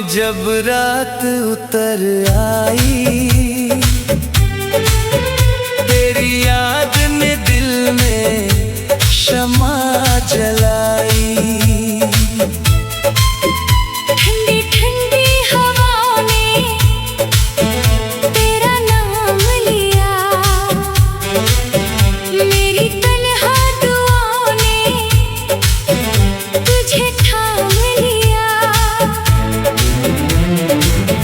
में जब रात उतर आई, तेरी याद ने दिल में शमा जलाई। ठंडी ठंडी हवा ने तेरा नाम लिया, मेरी तन्हा दुआओं ने तुझे थाम लिया।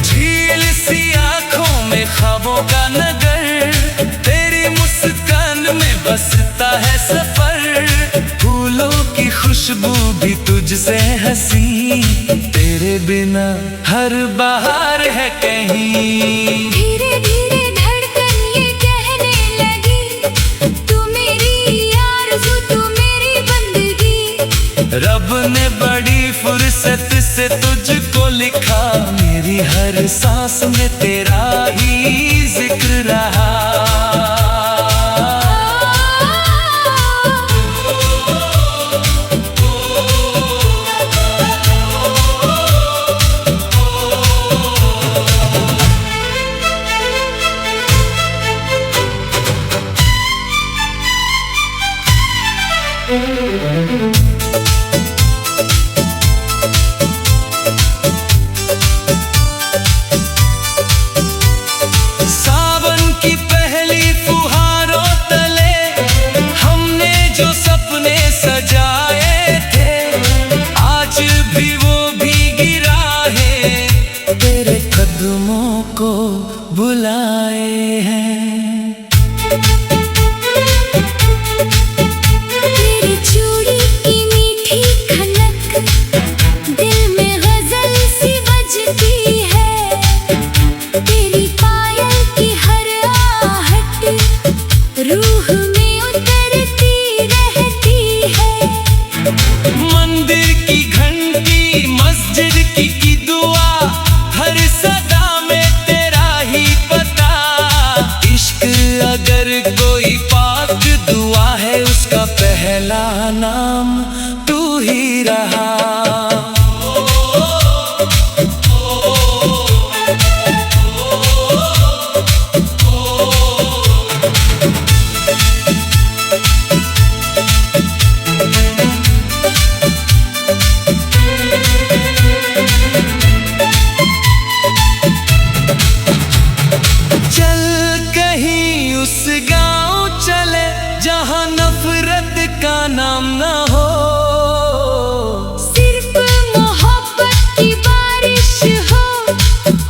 झील सी आँखों में ख्वाबों का नगर, तेरी मुस्कान में बसता है सफर। फूलों की खुशबू भी तुझसे हंसी, तेरे बिना हर बहार है कहीं। धीरे धीरे धड़कन ये कहने लगी, तू मेरी आरज़ू तू मेरी बंदगी। रब ने बड़ी फुर्सत से तुझको लिखा, मेरी हर सांस में तेरा ही जिक्र रहा। सावन की पहली फुहारों तले हमने जो सपने सजाए थे, आज भी वो भीगी राहें तेरे कदमों को बुलाए हैं। तेरी चूड़ी की मीठी खनक दिल में गजल सी बजती है, तेरी पायल की हर आहट रूह में उतरती रहती है। मंदिर की घंटी मस्जिद की दुआ, हर सदा में तेरा ही पता। इश्क अगर कोई पाक दुआ है, उसका पहला नाम तू ही रहा। चल कहीं उस गांव चले, जहां नफरत का नाम ना हो। सिर्फ मोहब्बत की बारिश हो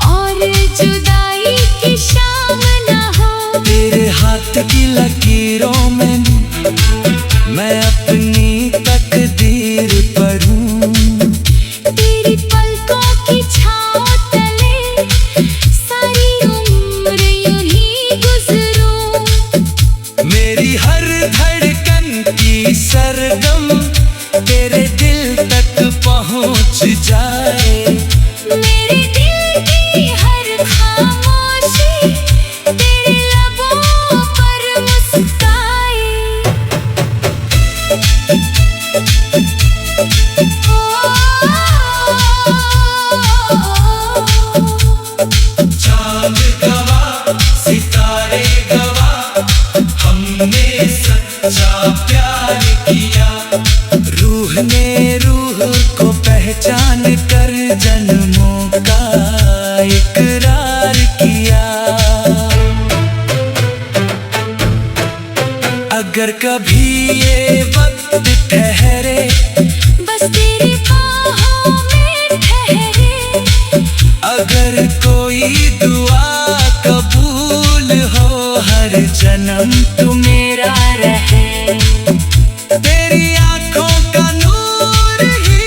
और जुदाई की शाम ना हो। तेरे हाथ की लकीरों में मैं अपनी तकदीर पढ़ूं। तेरी पलकों की छाँव तले सारी उम्र यूं ही गुजरूं। मेरी हर धड़कन की सरगम तेरे दिल तक पहुंच जाए। मेरे दिल की हर खामोशी तेरे लबों पर मुस्काए। चांद गवाह सितारे गवाह, हमने सच्चा प्यार किया। रूह ने रूह को पहचान कर जन्मों का इकरार किया। अगर कभी ये वक्त ठहरे, बस तेरी बाहों में ठहरे। अगर कोई दुआ कबूल हो, हर जन्म तू मेरा रहे। तेरी आंखों का नूर ही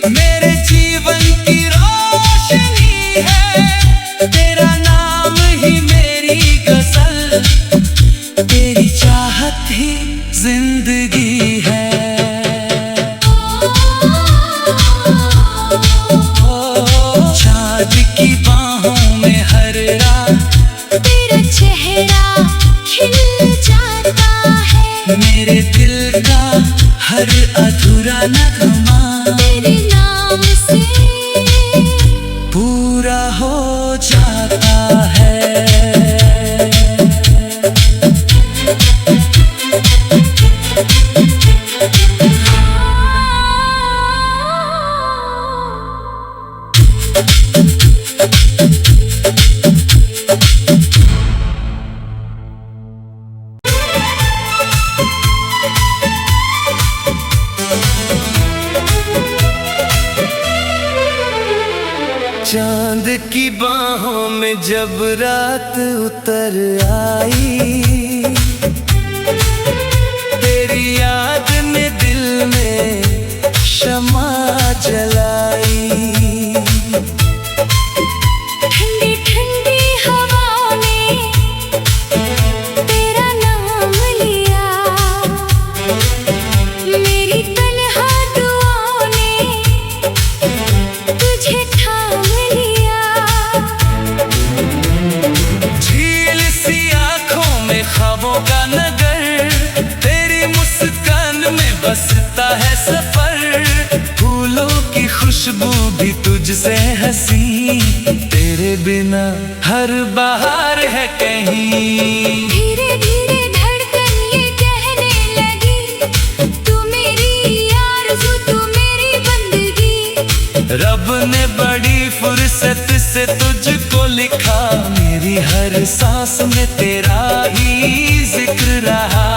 मेरे जीवन की रोशनी है। तेरा नाम ही मेरी गजल, तेरी चाहत ही जिंदगी है। चाँद की बाहों में हर रात तेरा चेहरा खिल जाता है। मेरे दिल का हर अधूरा नगमा तेरे नाम से जब रात उतर आई, तेरी याद ने दिल में शमा जलाई। ठंडी ठंडी हवा ने तेरा नाम लिया, मेरी तन्हा दुआओं ने तुझे थाम लिया। झील सी आंखों में ख्वाबों का नगर, तेरी मुस्कान में बसता है सफर। फूलों की खुशबू भी तुझसे हंसी, तेरे बिना हर बहार है कहीं। धीरे धीरे धड़कन ये कहने लगी, तू मेरी आरज़ू तू मेरी बंदगी। रब ने बड़ी फुर्सत से तुझको लिखा, मेरी हर सांस में तेरा ही जिक्र रहा।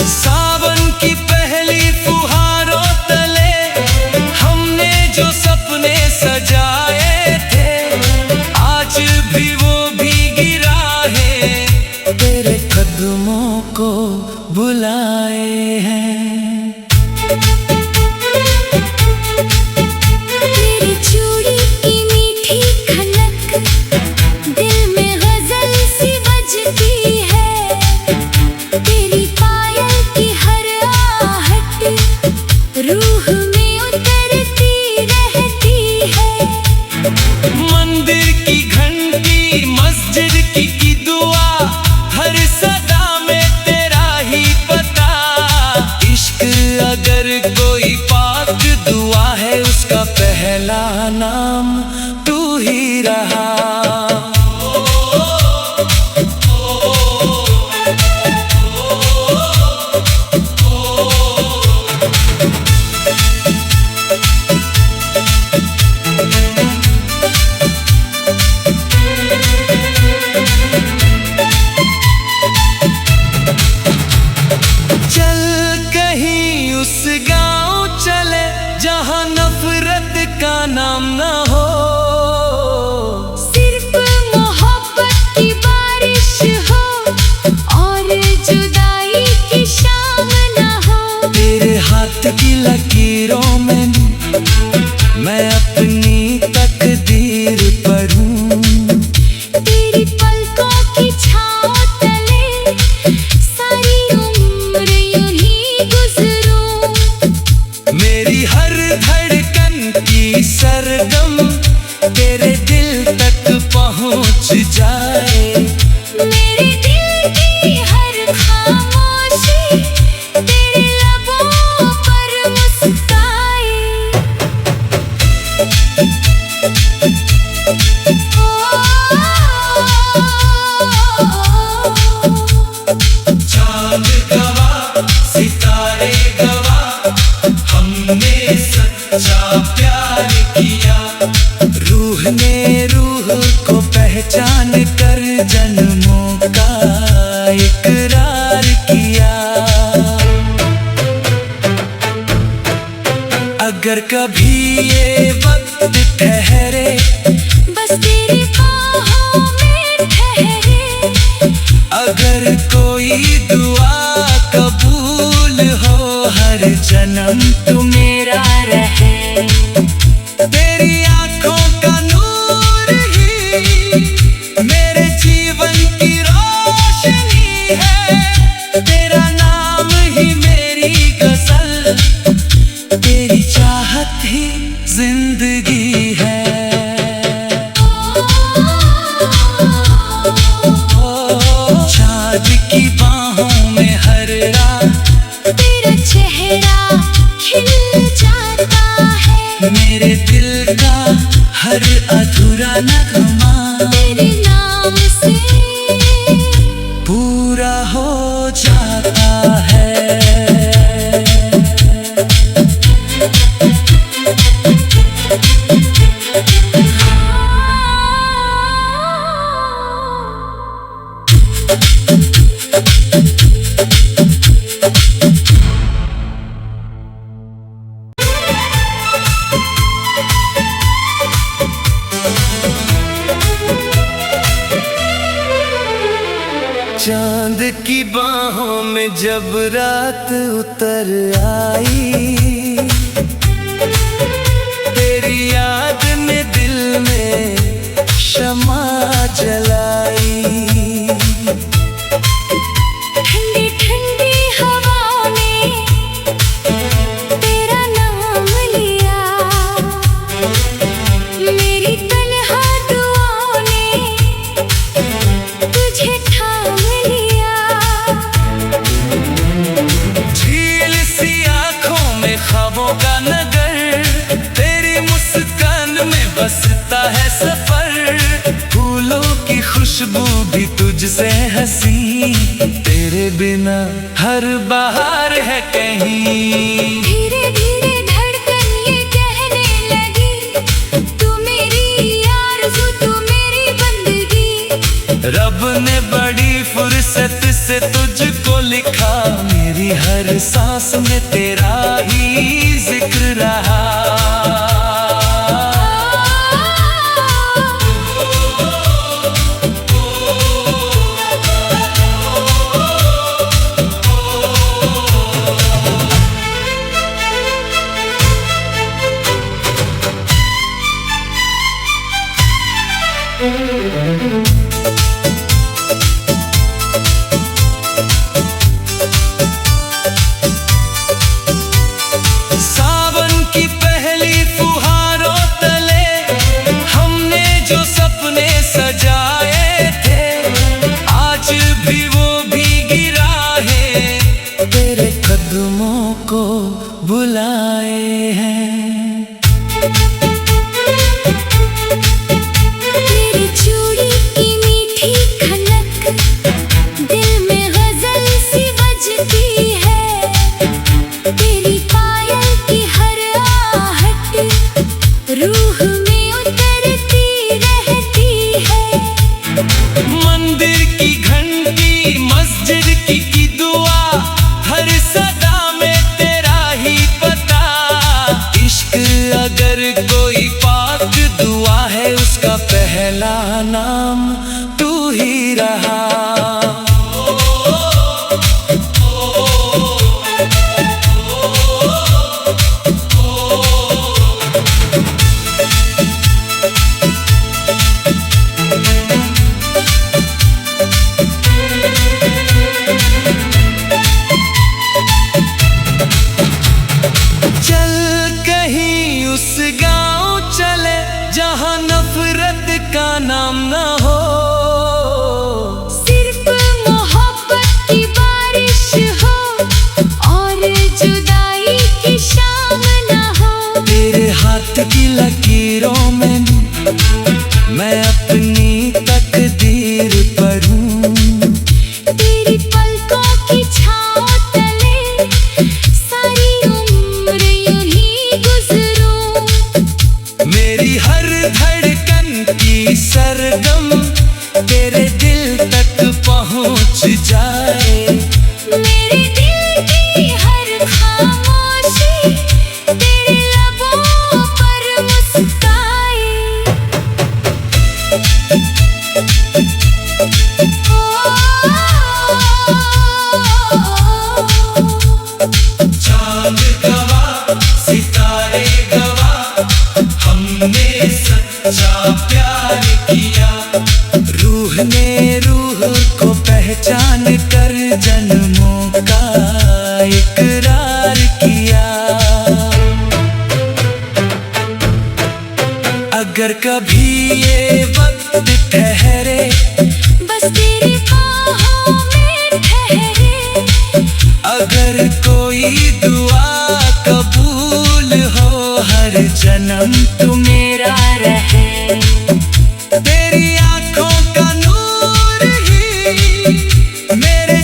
सावन की पहली फुहारों तले हमने जो सपने सजाए थे, आज भी वो भीगी राहें तेरे कदमों को बुलाए हैं। तेरी चूड़ी की मीठी खनक दिल में गजल सी बजती है, तेरी पायल की हर आहट रूह में उतरती रहती है। मंदिर की घंटी मस्जिद की दुआ, हर सदा में तेरा ही पता। इश्क अगर कोई पाक दुआ है, उसका पहला नाम तू ही रहा। चल कहीं उस गांव चले, जहां नफरत का नाम न हो। सिर्फ मोहब्बत की बारिश हो और जुदाई की शाम न हो। तेरे हाथ की लकीरों में मैं अपनी तकदीर पढ़ूं, तेरी पलकों की छाँव तले सारी उम्र यूं ही गुजरूं। मेरी हर धड़कन की सरगम तेरे दिल तक पहुंच जाए। मेरे दिल की हर खामोशी तेरे लबों पर मुस्काए। चांद गवाह सितारे गवाह, हमने सच्चा प्यार किया। रूह ने रूह को पहचान कर जन्मों का इकरार किया। अगर कभी ये वक्त ठहरे, बस तेरी बाहों में ठहरे। अगर कोई दुआ कबूल हो, हर जन्म तू मेरा रहे। तेरी आंखों का नूर ही मेरे जीवन की रोशनी है। तेरा नाम ही मेरी गजल, तेरी चाहत ही जिंदगी है। चाँद की बाहों में हर रात तेरा चेहरा खिल जाता है। मेरे दिल का हर अधूरा नगमा तेरे नाम से हो जाता है। चांद की बाहों में जब रात उतर आई, तेरी याद ने दिल में शमा जलाई। ठंडी ठंडी हवाओं ने तेरा नाम लिया, मेरी तन्हा दुआओं ने तुझे थाम लिया। झील सी आंखों में ख्वाबों का नगर, तेरी मुस्कान में बसता है सफर। फूलों की खुशबू भी तुझसे हंसी, तेरे बिना हर बहार है कहीं। धीरे धीरे धड़कन ये कहने लगी, तू मेरी आरज़ू तू मेरी बंदगी। रब ने बड़ी फुर्सत से तुझको लिखा, मेरी हर सांस में तेरा ही जिक्र रहा। सावन की पहली फुहारों तले हमने जो सपने सजाए थे, आज भी वो भीगी राहें तेरे कदमों को बुलाए हैं। तेरी चूड़ी की मीठी खनक दिल में गजल सी बजती है, तेरी पायल की हर आहट रूह में उतरती रहती है। मंदिर की घंटी मस्जिद की दुआ, हर सदा में तेरा ही पता। इश्क अगर कोई पाक दुआ है, उसका पहला नाम तू ही रहा। चल कहीं उस गांव चले, जहां नफरत का नाम न हो। सिर्फ मोहब्बत की बारिश हो और जुदाई की शाम न हो। तेरे हाथ की लकीरों में मैं अपनी तकदीर पढ़ूं। तेरी पलकों की छाँव तले सारी उम्र यूं ही गुजरूं। मेरी हर धड़कन की सरगम तेरे दिल तक पहुंच जाए। मेरे दिल की हर खामोशी तेरे लबों पर मुस्काए। चांद गवाह सितारे गवाह, हमने सच्चा प्यार किया। रूह ने रूह को पहचान कर जन्मों का इकरार किया। अगर कभी ये वक्त ठहरे, बस तेरी बाहों में ठहरे। अगर कोई दुआ कबूल हो, हर जन्म तू मेरा रहे। तेरी आंखों का नूर ही मेरे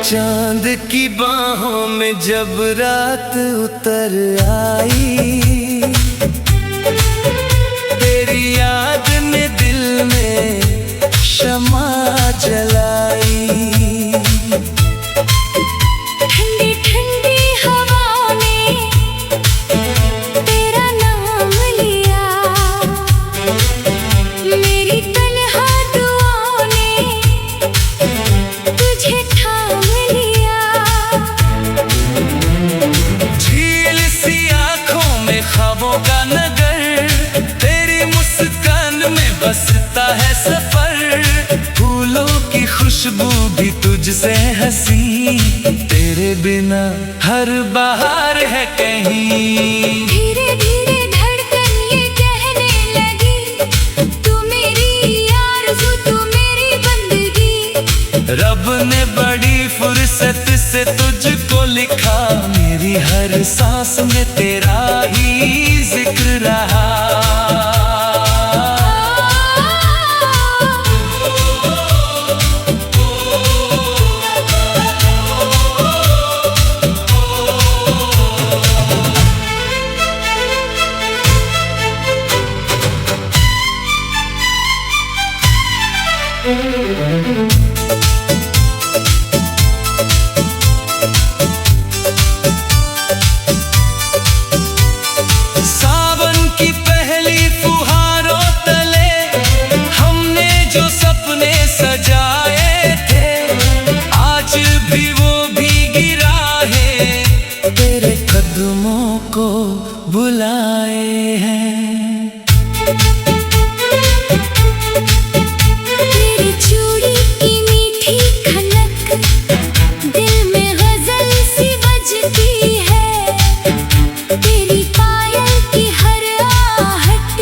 चांद की बाहों में जब रात उतर आई, तेरी याद ने दिल में शमा जलाई। ठंडी ठंडी हवा ने तेरा नाम लिया, मेरी तन्हा दुआओं ने तुझे थाम लिया। झील सी आंखों में ख्वाबों का नगर, तेरी मुस्कान में बसता है सफर। फूलों की खुशबू भी तुझसे हंसी, तेरे बिना हर बहार है कहीं। धीरे धीरे धड़कन ये कहने लगी, तू मेरी आरज़ू तू मेरी बंदगी। रब ने बड़ी फुर्सत से तुझको लिखा, मेरी हर सांस में तेरा ही जिक्र रहा। सावन की पहली फुहारों तले हमने जो सपने सजाए थे, आज भी वो भीगी राहें तेरे कदमों को बुलाए हैं। तेरी चूड़ी की मीठी खनक दिल में गजल सी बजती है, तेरी पायल की हर आहट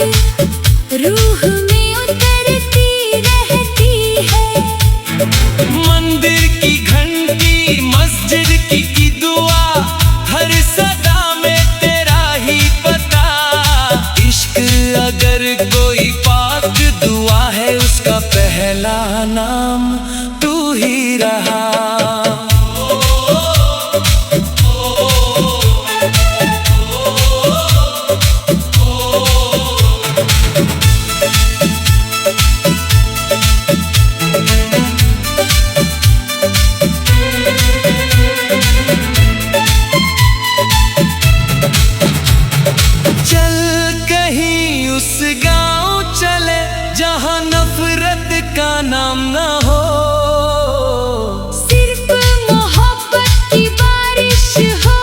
रूह में उतरती रहती है। मंदिर की घंटी मस्जिद की दुआ, हर सदा में तेरा ही पता। इश्क अगर कोई पाक दुआ है, उसका पहला नाम तू ही रहा। चल कहीं उस गांव चले, जहां नफरत का नाम ना हो। सिर्फ मोहब्बत की बारिश हो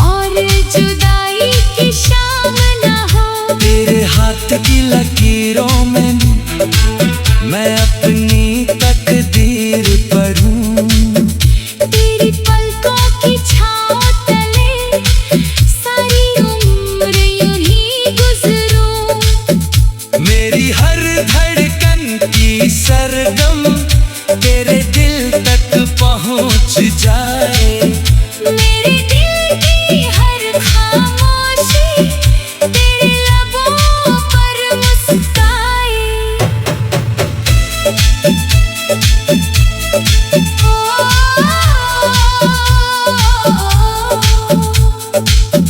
और जुदाई की शाम ना हो। तेरे हाथ की लकीरों में मैं अपनी तकदीर पढ़ूं। तेरी पलकों की छाँव तले सारी उम्र यूं ही गुजरूं। मेरी हर धड़कन की सरगम तेरे दिल तक पहुंच जाए। मेरे दिल की हर खामोशी तेरे लबों पर मुस्काए।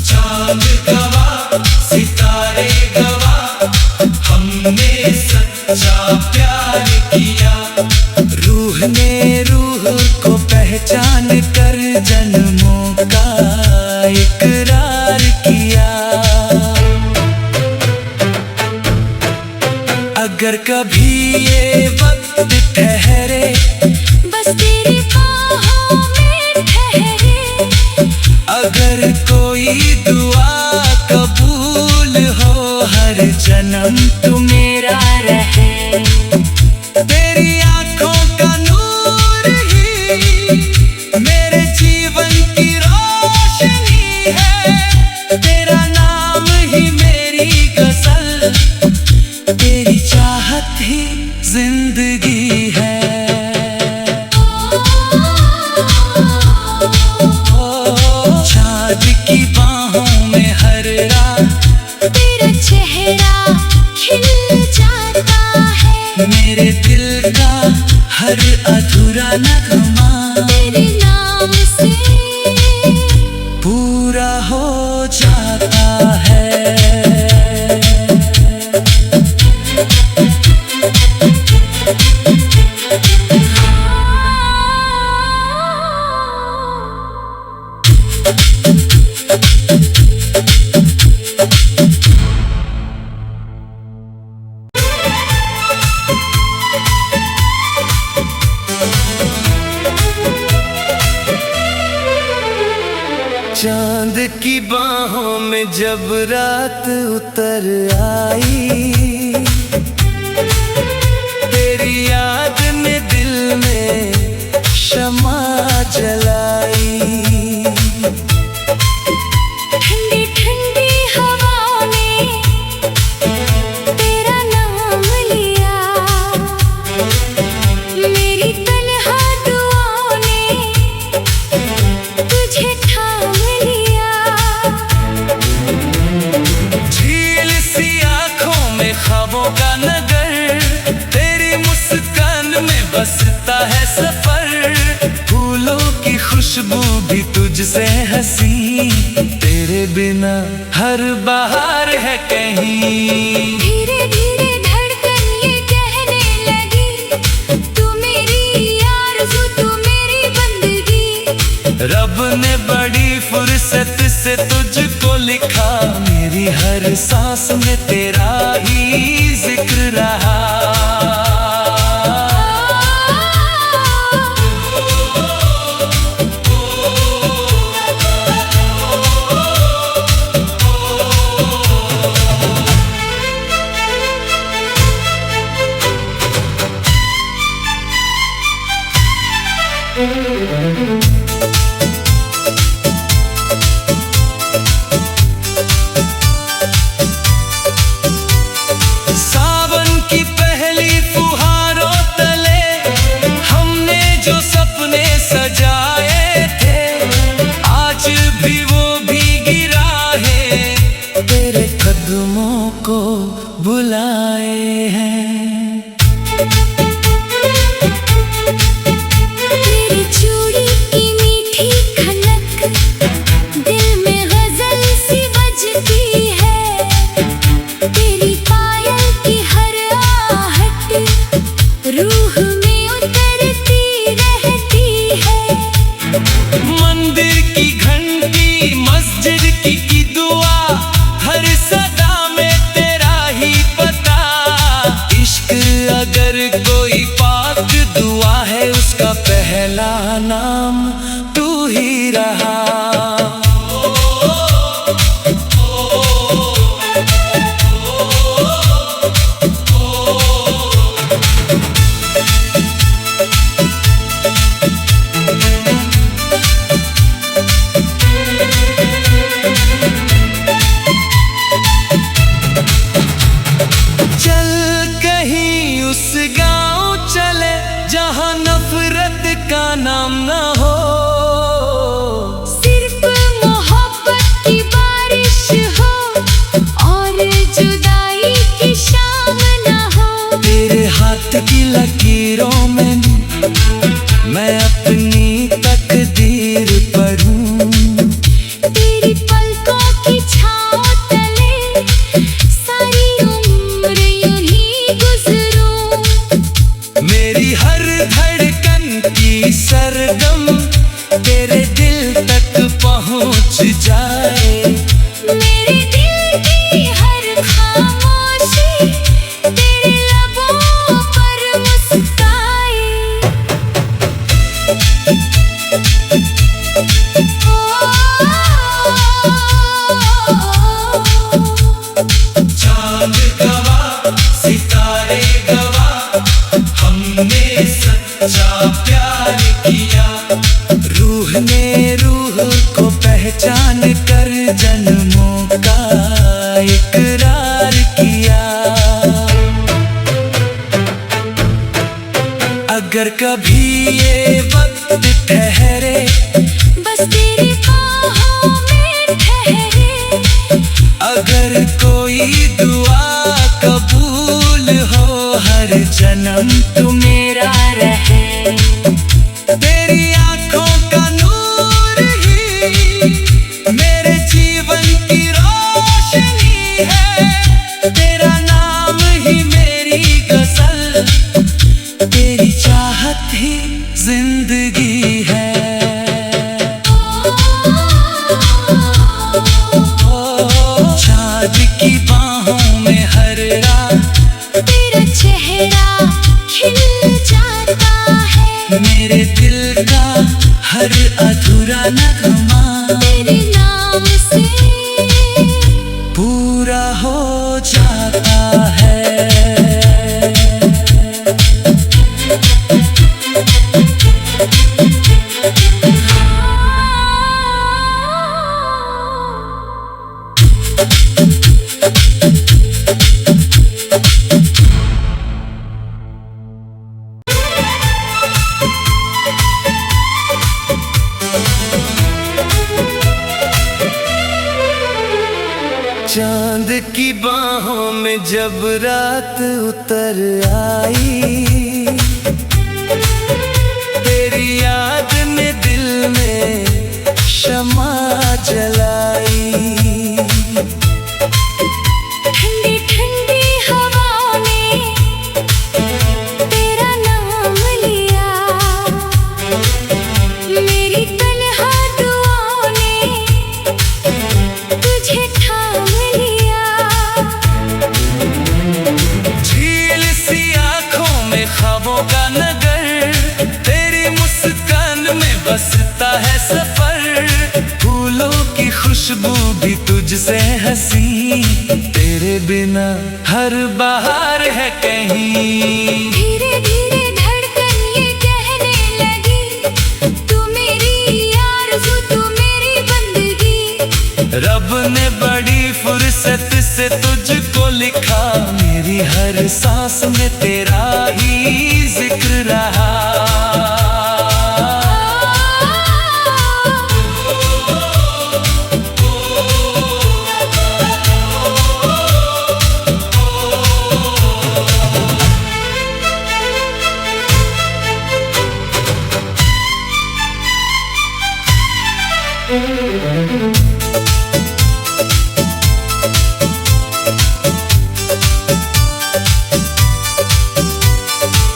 चांद गवाह सितारे गवाह, हमने सच्चा प्यार किया। रूह ने रूह को पहचान कर जन्मों का इकरार किया। अगर कभी ये वक्त ठहरे, बस तेरी बाहों में ठहरे। अगर कोई दुआ कबूल हो, हर जन्म तू मेरा रहे। तेरी आंखों का नूर ही मेरे जीवन की रोशनी है। तेरा नाम ही मेरी गजल, तेरी चाहत ही जिंदगी है। नगमा तेरे नाम से पूरा हो जाता है। चांद की बाहों में जब रात उतर आई, तेरी याद ने दिल में शमा जलाई। ठंडी ठंडी हवाओं ने तेरा नाम लिया, मेरी तन्हा दुआओं ने तुझे थाम लिया। झील सी आंखों में ख्वाबों का नगर, तेरी मुस्कान में बसता है सफर। फूलों की खुशबू भी तुझसे हंसी, तेरे बिना हर बहार है कहीं। धीरे धीरे धड़कन ये कहने लगी, तू मेरी आरज़ू तू मेरी बंदगी। रब ने बड़ी फुर्सत से तुझको लिखा, मेरी हर सांस में तेरा ही जिक्र रहा। सावन की पहली फुहारों तले हमने जो सपने सजाए थे, आज भी वो भीगी राहें तेरे कदमों को बुलाए हैं। तेरी चूड़ी की मीठी खनक दिल में गजल सी बजती है, तेरी पायल की हर आहट रूह में उतरती रहती है। मंदिर की घंटी मस्जिद की दुआ, हर सदा में तेरा ही पता। इश्क अगर कोई पाक दुआ है, उसका पहला नाम तू ही रहा। चल कहीं उस गांव चले, जहां नफरत का नाम न हो। सिर्फ मोहब्बत की बारिश हो और जुदाई की शाम न हो। तेरे हाथ की लकीरों में मैं अपनी तकदीर पढ़ूं। तेरी पलकों की छाँव तले सारी उम्र यूं ही गुजरूं। मेरी हर धड़कन की सरगम तेरे दिल तक पहुंच जाए। मेरे दिल की हर खामोशी तेरे लबों पर मुस्काए। चांद गवाह सितारे गवाह, हमने सच्चा प्यार किया। रूह ने रूह को पहचान कर जन्मों का इकरार किया। अगर कभी ये वक्त ठहरे, बस तेरी बाहों में ठहरे। अगर कोई दुआ कबूल हो, हर जन्म तू मेरा रहे। तेरी आंखों का नूर ही मेरे जीवन की रोशनी है। तेरा नाम ही मेरी गजल, तेरी चाहत ही जिंदगी है। चाँद की बाहों में हर रात तेरा चेहरा खिल जाता है। मेरे दिल का हर अधूरा नगमा तेरे नाम से पूरा हो जाता है। चांद की बाहों में जब रात उतर आई, तेरी याद ने दिल में शमा जलाई। ठंडी ठंडी हवा ने तेरा नाम लिया। मेरी तन्हा दुआओं ने तुझे थाम लिया। झील सी आंखों में ख्वाबों का नगर, तेरी मुस्कान में बसता है सफर। फूलों की खुशबू भी तुझसे हंसी, तेरे बिना हर बहार है कहीं। धीरे धीरे धड़कन ये कहने लगी, तू मेरी आरज़ू तू मेरी बंदगी। रब ने बड़ी फुर्सत से तुझको लिखा, मेरी हर सांस में तेरा ही जिक्र रहा।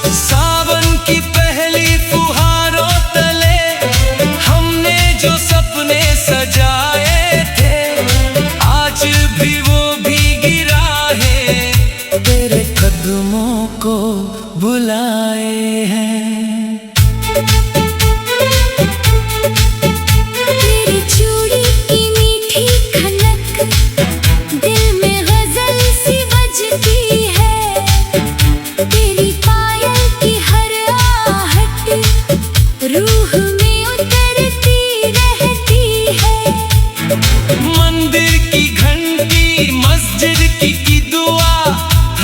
सावन की पहली फुहारों तले हमने जो सपने सजाए थे, आज भी वो भीगी राहें तेरे कदमों को बुलाए हैं। तेरी चूड़ी की मीठी खनक दिल में गजल सी बजती है। तेरी पायल की हर आहट रूह में उतरती रहती है। मंदिर की घंटी मस्जिद की दुआ,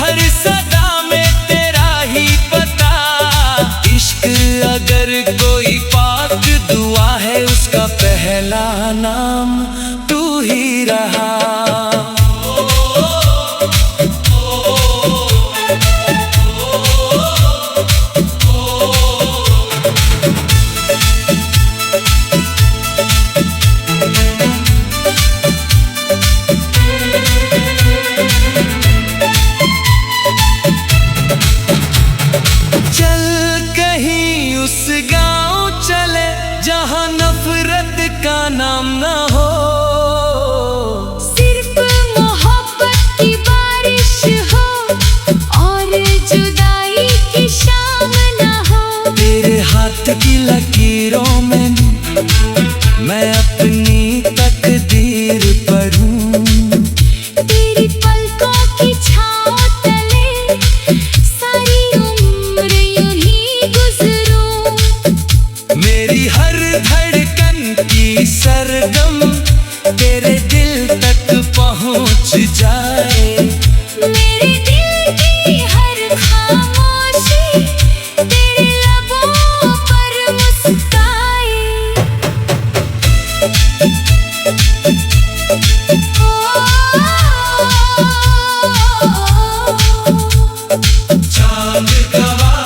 हर सदा में तेरा ही पता। इश्क अगर कोई पाक दुआ है, उसका पहला नाम तू ही रहा। चल कहीं उस गांव चले, जहां नफरत का नाम न हो। सिर्फ मोहब्बत की बारिश हो और जुदाई की शाम न हो। तेरे हाथ की लकीरों में मैं अपनी तकदीर पढ़ूं। तेरी पलकों की छाँव तले सारी उम्र यूं ही गुजरूं। मेरी हर धड़कन की सरगम तेरे दिल तक पहुंच जाए। मेरे दिल की हर खामोशी तेरे लबों पर मुस्काए। चांद गवाह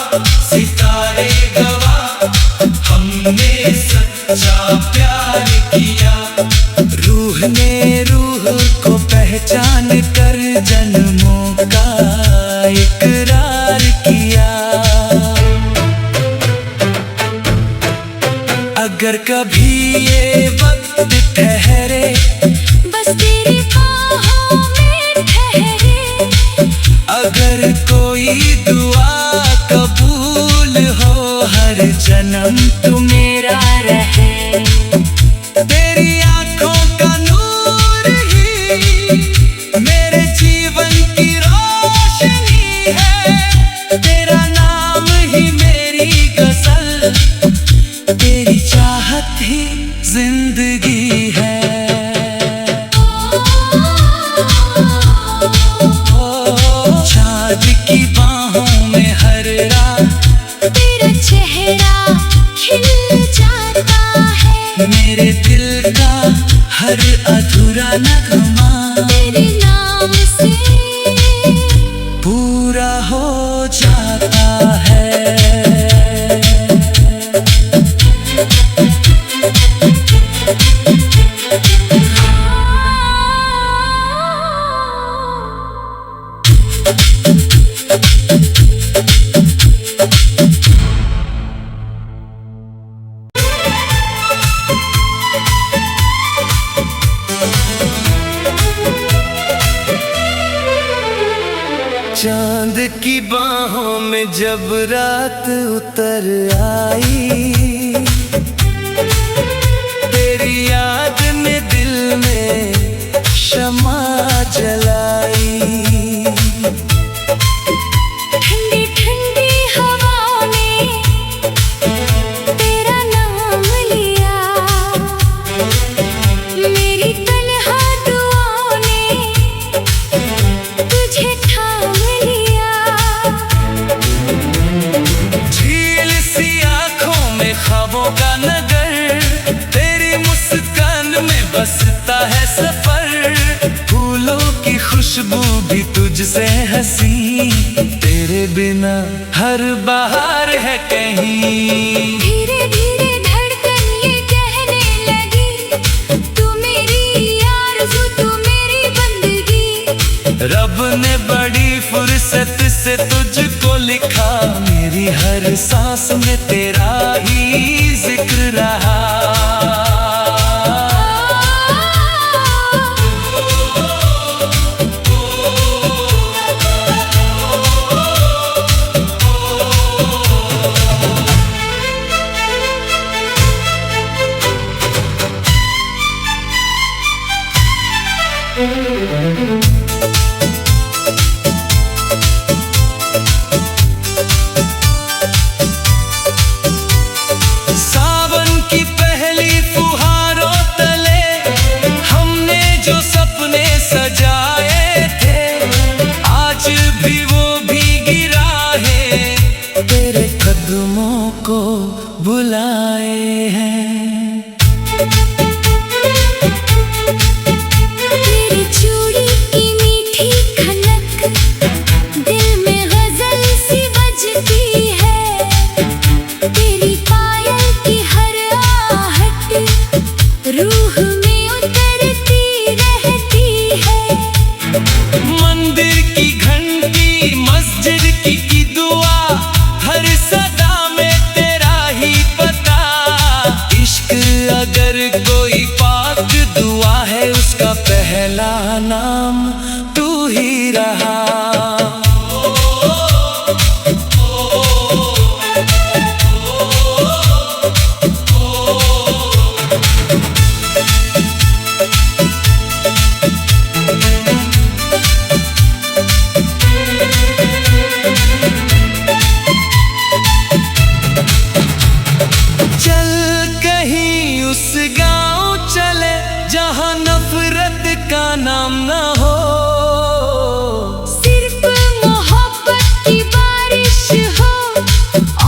सितारे गवाह हमने सच्चा प्यार किया। रूह ने रूह को पहचान कर जन्मों का इकरार किया। अगर कभी ये वक्त ठहरे, बस तेरी बाहों में ठहरे। अगर कोई दुआ कबूल हो, हर जन्म तू मेरा रहे। तेरी आंखों का नूर ही मेरे जीवन की रोशनी है। तेरा नाम ही मेरी गजल, तेरी चाहत ही जिंदगी है। चाँद की बाहों में हर रात तेरा चेहरा खिल जाता है। मेरे दिल का हर अधूरा नगमा तेरे नाम से पूरा हो जाता है। चांद की बाहों में जब रात उतर आई, तेरी याद में दिल में शमा जलाई। ठंडी ठंडी हवाओं ने तेरा नाम लिया। मेरी तन्हा दुआओं ने तुझे थाम लिया। झील सी आंखों में ख्वाबों का नगर, तेरी मुस्कान में बसता है सफर। फूलों की खुशबू भी तुझसे हंसी, तेरे बिना हर बहार है कहीं। धीरे धीरे धड़कन ये कहने लगी, तू मेरी आरज़ू तू मेरी बंदगी। रब ने बड़ी फुर्सत से तुझको लिखा, मेरी हर सांस में तेरा ही जिक्र रहा। सावन की पहली फुहारों तले हमने जो सपने सजाए थे, आज भी वो भीगी राहें तेरे कदमों को बुलाए हैं। तेरी चूड़ी की मीठी खनक दिल में गजल सी बजती है। तेरी पायल की हर आहट रूह में उतरती रहती है। मंदिर की घंटी मस्जिद की दुआ, हर सदा में तेरा ही पता। इश्क अगर कोई पाक दुआ है, उसका पहला नाम तू ही रहा। चल कहीं उस गांव चले, जहां नफरत का नाम न हो। सिर्फ मोहब्बत की बारिश हो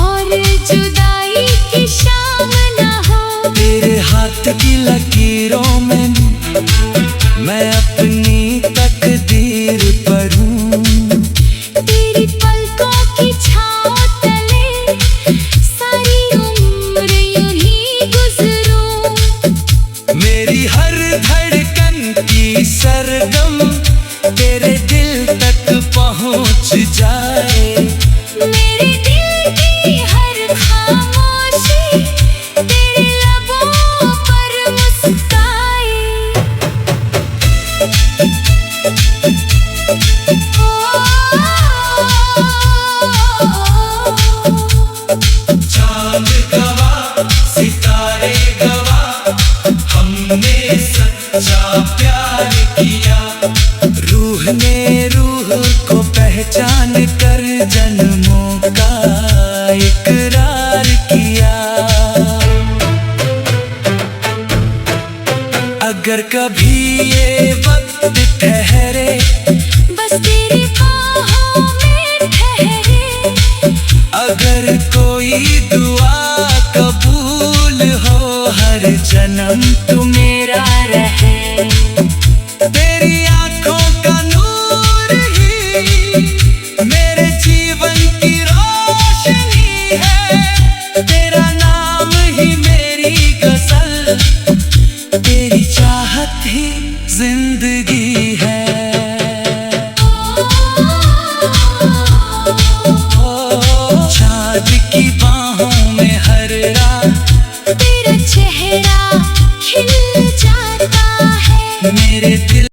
और जुदाई की शाम न हो। तेरे हाथ की लकीरों में मैं अपनी तकदीर पढ़ूं। तेरी पलकों की छाँव तले सारी उम्र यूं हमने सच्चा प्यार किया। रूह ने रूह को पहचान कर जन्मों का इकरार किया। अगर कभी ये वक्त ठहरे, बस तेरी बाहों में ठहरे। अगर कोई दुआ कबूल हो, हर जन्म तू मेरा रहे। तेरी आंखों का नूर ही मेरे जीवन की रोशनी है। तेरा नाम ही मेरी गजल, तेरी चाहत ही जिंदगी है। चाँद की बाहों में हर रात तेरा चेहरा खिल जाता है। मेरे दिल